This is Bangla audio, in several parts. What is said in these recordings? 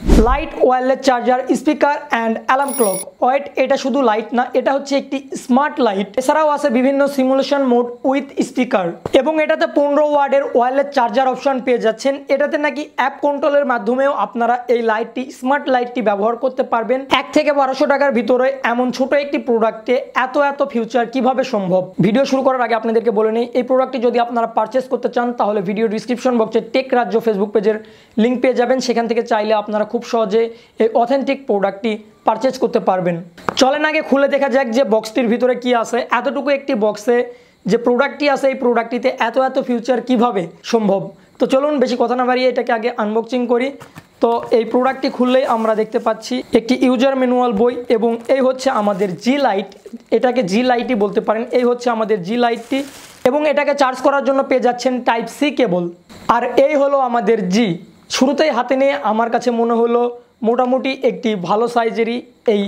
Light wireless charger speaker and alarm clock. Wait, এটা শুধু লাইট না, এটা হচ্ছে একটি স্মার্ট লাইট। এছাড়াও আছে বিভিন্ন সিমুলেশন মোড উইথ স্পিকার এবং এটাতে 15 ওয়াটের ওয়্যারলেস চার্জার অপশন পেয়ে যাচ্ছেন। এটাতে নাকি অ্যাপ কন্ট্রোলের মাধ্যমেও আপনারা এই লাইটটি স্মার্ট লাইটটি ব্যবহার করতে পারবেন। 1 থেকে 1200 টাকার ভিতরে এমন ছোট একটি প্রোডাক্টে এত ফিউচার কিভাবে সম্ভব? ভিডিও শুরু করার আগে আপনাদেরকে বলে নিই, এই প্রোডাক্টটি যদি আপনারা পারচেস করতে চান তাহলে ভিডিও ডিসক্রিপশন বক্সে টেক রাজ্য ফেসবুক পেজের লিঙ্ক পেয়ে যাবেন। সেখান থেকে চাইলে আপনারা খুব সহজে এই অথেন্টিক প্রোডাক্টটি পারচেজ করতে পারবেন। চলেন আগে খুলে দেখা যাক যে বক্সটির ভিতরে কি আছে। এতটুকু একটি বক্সে যে প্রোডাক্টটি আছে এই প্রোডাক্টটিতে এত ফিউচার কিভাবে সম্ভব? তো চলুন বেশি কথা না বাড়িয়ে এটাকে আগে আনবক্সিং করি। তো এই প্রোডাক্টটি খুললেই আমরা দেখতে পাচ্ছি একটি ইউজার ম্যানুয়াল বই এবং এই হচ্ছে আমাদের জি লাইট, এটাকে জি লাইটই বলতে পারেন। এই হচ্ছে আমাদের জি লাইটটি এবং এটাকে চার্জ করার জন্য পেয়ে যাচ্ছেন টাইপ সি কেবল। আর এই হলো আমাদের জি। শুরুতেই হাতে নিয়ে আমার কাছে মনে হলো মোটামুটি একটি ভালো সাইজেরই এই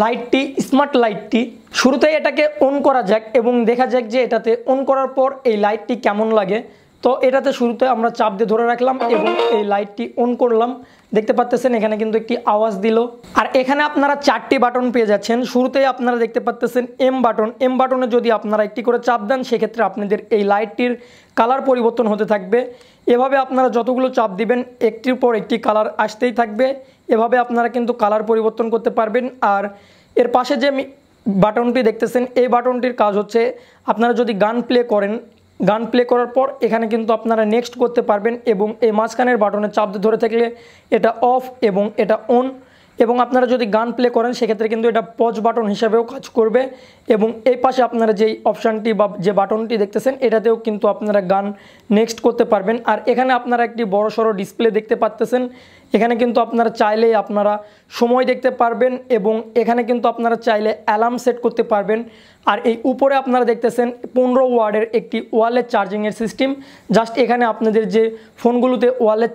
লাইটটি, স্মার্ট লাইটটি। শুরুতেই এটাকে অন করা যাক এবং দেখা যাক যে এটাতে অন করার পর এই লাইটটি কেমন লাগে। তো এটাতে শুরুতে আমরা চাপ দিয়ে ধরে রাখলাম এবং এই লাইটটি অন করলাম। দেখতে পাচ্ছেন এখানে কিন্তু একটি আওয়াজ দিল। আর এখানে আপনারা 4টি বাটন পেয়ে যাচ্ছেন। শুরুতেই আপনারা দেখতে পাচ্ছেন এম বাটন। এম বাটনে যদি আপনারা একটি করে চাপ দেন সেক্ষেত্রে আপনাদের এই লাইটটির কালার পরিবর্তন হতে থাকবে। এভাবে আপনারা যতগুলো চাপ দিবেন একটির পর একটি কালার আসতেই থাকবে। এভাবে আপনারা কিন্তু কালার পরিবর্তন করতে পারবেন। আর এর পাশে যে বাটনটি দেখতেছেন এই বাটনটির কাজ হচ্ছে আপনারা যদি গান প্লে করেন, গান প্লে করার পর এখানে কিন্তু আপনারা নেক্সট করতে পারবেন এবং এই মাঝখানের বাটনে চাপ দিয়ে ধরে থাকলে এটা অফ এবং এটা অন। এবং আপনারা যদি গান প্লে করেন সেক্ষেত্রে কিন্তু এটা পজ বাটন হিসাবেও কাজ করবে। এবং এই পাশে আপনারা যেই অপশানটি বা যে বাটনটি দেখতেছেন এটাতেও কিন্তু আপনারা গান নেক্সট করতে পারবেন। আর এখানে আপনারা একটি বড়সড় ডিসপ্লে দেখতে পাচ্তেছেন। এখানে কিন্তু আপনারা চাইলেই আপনারা সময় দেখতে পারবেন এবং এখানে কিন্তু আপনারা চাইলে অ্যালার্ম সেট করতে পারবেন। আর এই উপরে আপনারা দেখতেছেন 15 ওয়াটের একটি ওয়্যারলেস চার্জিংয়ের সিস্টেম। জাস্ট এখানে আপনাদের যে ফোনগুলোতে ওয়্যারলেস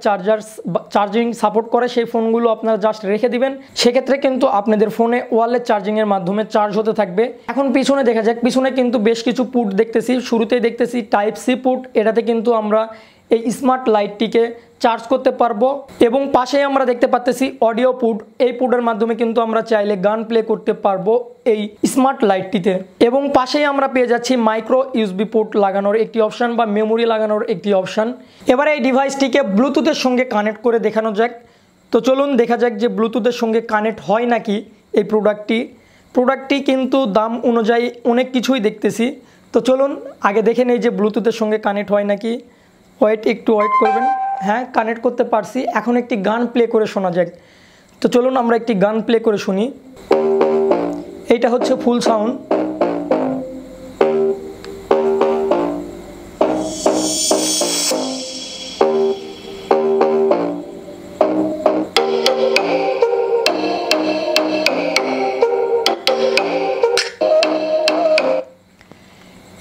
চার্জিং সাপোর্ট করে সেই ফোনগুলো আপনারা জাস্ট রেখে দিবেন, সেক্ষেত্রে কিন্তু আপনাদের ফোনে ওয়্যারলেস চার্জিংয়ের মাধ্যমে চার্জ হতে থাকবে। এখন পিছনে দেখা যাক, পিছনে কিন্তু বেশ কিছু পুট দেখতেছি। শুরুতেই দেখতেছি টাইপ সি পুট, এটাতে কিন্তু আমরা এই স্মার্ট লাইটটিকে চার্জ করতে পারবো। এবং পাশে আমরা দেখতে পাচ্ছি অডিও পুট। এই পুটের মাধ্যমে কিন্তু আমরা চাইলে গান প্লে করতে পারবো এই স্মার্ট লাইটটিতে। এবং পাশেই আমরা পেয়ে যাচ্ছি মাইক্রো ইউএসবি পোর্ট লাগানোর একটি অপশান বা মেমোরি লাগানোর একটি অপশান। এবারে এই ডিভাইসটিকে ব্লুটুথের সঙ্গে কানেক্ট করে দেখানো যাক। তো চলুন দেখা যাক যে ব্লুটুথের সঙ্গে কানেক্ট হয় নাকি এই প্রোডাক্টটি কিন্তু দাম অনুযায়ী অনেক কিছুই দেখতেছি। তো চলুন আগে দেখে নেই যে ব্লুটুথের সঙ্গে কানেক্ট হয় নাকি। একটু ওয়েট করবেন। হ্যাঁ, কানেক্ট করতে পারছি। এখন একটি গান প্লে করে শোনা যাক। তো চলুন আমরা একটি গান প্লে করে শুনি। এইটা হচ্ছে ফুল সাউন্ড।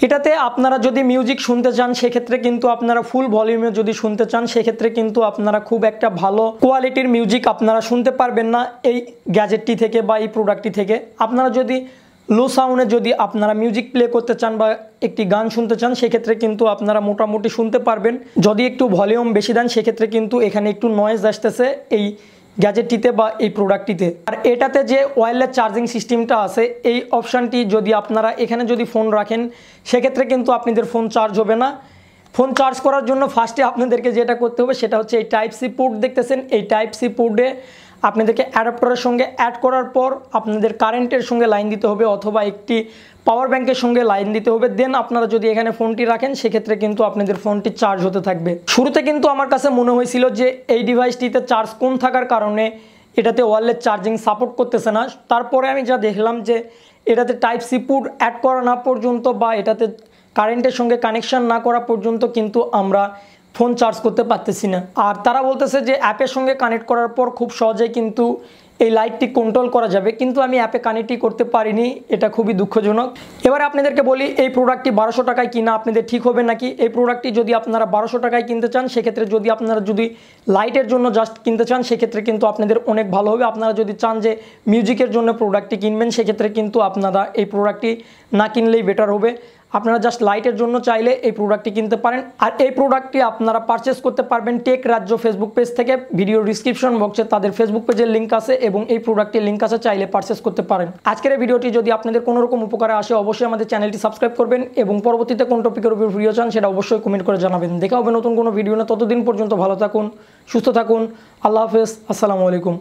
এটাতে আপনারা যদি মিউজিক শুনতে চান সেক্ষেত্রে কিন্তু আপনারা ফুল ভলিউমে যদি শুনতে চান সেক্ষেত্রে কিন্তু আপনারা খুব একটা ভালো কোয়ালিটির মিউজিক আপনারা শুনতে পারবেন না এই গ্যাজেটটি থেকে বা এই প্রোডাক্টটি থেকে। আপনারা যদি লো সাউন্ডে যদি আপনারা মিউজিক প্লে করতে চান বা একটি গান শুনতে চান সেক্ষেত্রে কিন্তু আপনারা মোটামুটি শুনতে পারবেন। যদি একটু ভলিউম বেশি দেন সেক্ষেত্রে কিন্তু এখানে একটু নয়েজ আসতেছে এই গ্যাজেটটিতে বা এই প্রোডাক্টটিতে। আর এটাতে যে ওয়্যারলেস চার্জিং সিস্টেমটা আছে এই অপশানটি যদি আপনারা এখানে যদি ফোন রাখেন সেক্ষেত্রে কিন্তু আপনাদের ফোন চার্জ হবে না। ফোন চার্জ করার জন্য ফার্স্টে আপনাদেরকে যেটা করতে হবে সেটা হচ্ছে এই টাইপ সি পোর্ট দেখতেছেন। এই টাইপ সি পোর্টে আপনাদেরকে অ্যাডাপ্টারের সঙ্গে অ্যাড করার পর আপনাদের কারেন্টের সঙ্গে লাইন দিতে হবে অথবা একটি পাওয়ার ব্যাংকের সঙ্গে লাইন দিতে হবে। দেন আপনারা যদি এখানে ফোনটি রাখেন সেক্ষেত্রে কিন্তু আপনাদের ফোনটি চার্জ হতে থাকবে। শুরুতে কিন্তু আমার কাছে মনে হয়েছিল যে এই ডিভাইসটিতে চার্জ কম থাকার কারণে এটাতে ওয়্যারলেস চার্জিং সাপোর্ট করতেছে না। তারপরে আমি যা দেখলাম যে এটাতে টাইপ সি পোর্ট অ্যাড করা না পর্যন্ত বা এটাতে কারেন্টের সঙ্গে কানেকশন না করা পর্যন্ত কিন্তু আমরা ফোন চার্জ করতে পারতেছি না। আর তারা বলতেছে যে অ্যাপের সঙ্গে কানেক্ট করার পর খুব সহজেই কিন্তু এই লাইটটি কন্ট্রোল করা যাবে, কিন্তু আমি অ্যাপে কানেক্টই করতে পারিনি, এটা খুবই দুঃখজনক। এবার আপনাদেরকে বলি এই প্রোডাক্টটি 1200 টাকায় কিনা আপনাদের ঠিক হবে নাকি। এই প্রোডাক্টটি যদি আপনারা 1200 টাকায় কিনতে চান সেক্ষেত্রে যদি আপনারা যদি লাইটের জন্য জাস্ট কিনতে চান সেক্ষেত্রে কিন্তু আপনাদের অনেক ভালো হবে। আপনারা যদি চান যে মিউজিকের জন্য প্রোডাক্টটি কিনবেন সেক্ষেত্রে কিন্তু আপনারা এই প্রোডাক্টটি না কিনলেই বেটার হবে। আপনারা জাস্ট লাইটের জন্য চাইলে এই প্রোডাক্টটি কিনতে পারেন। আর এই প্রোডাক্টটি আপনারা পারচেস করতে পারবেন টেক রাজ্য ফেসবুক পেজ থেকে। ভিডিও ডিসক্রিপশন বক্সে তাদের ফেসবুক পেজের লিঙ্ক আছে এবং এই প্রোডাক্টের লিঙ্ক আছে, চাইলে পারচেস করতে পারেন। আজকের এই ভিডিওটি যদি আপনাদের কোনো রকম উপকারে আসে অবশ্যই আমাদের চ্যানেলটি সাবস্ক্রাইব করবেন এবং পরবর্তীতে কোন টপিকের উপর ভিডিও চান সেটা অবশ্যই কমেন্ট করে জানাবেন। দেখা হবে নতুন কোনো ভিডিও না, ততদিন পর্যন্ত ভালো থাকুন, সুস্থ থাকুন। আল্লাহ হাফেজ, আসসালামু আলাইকুম।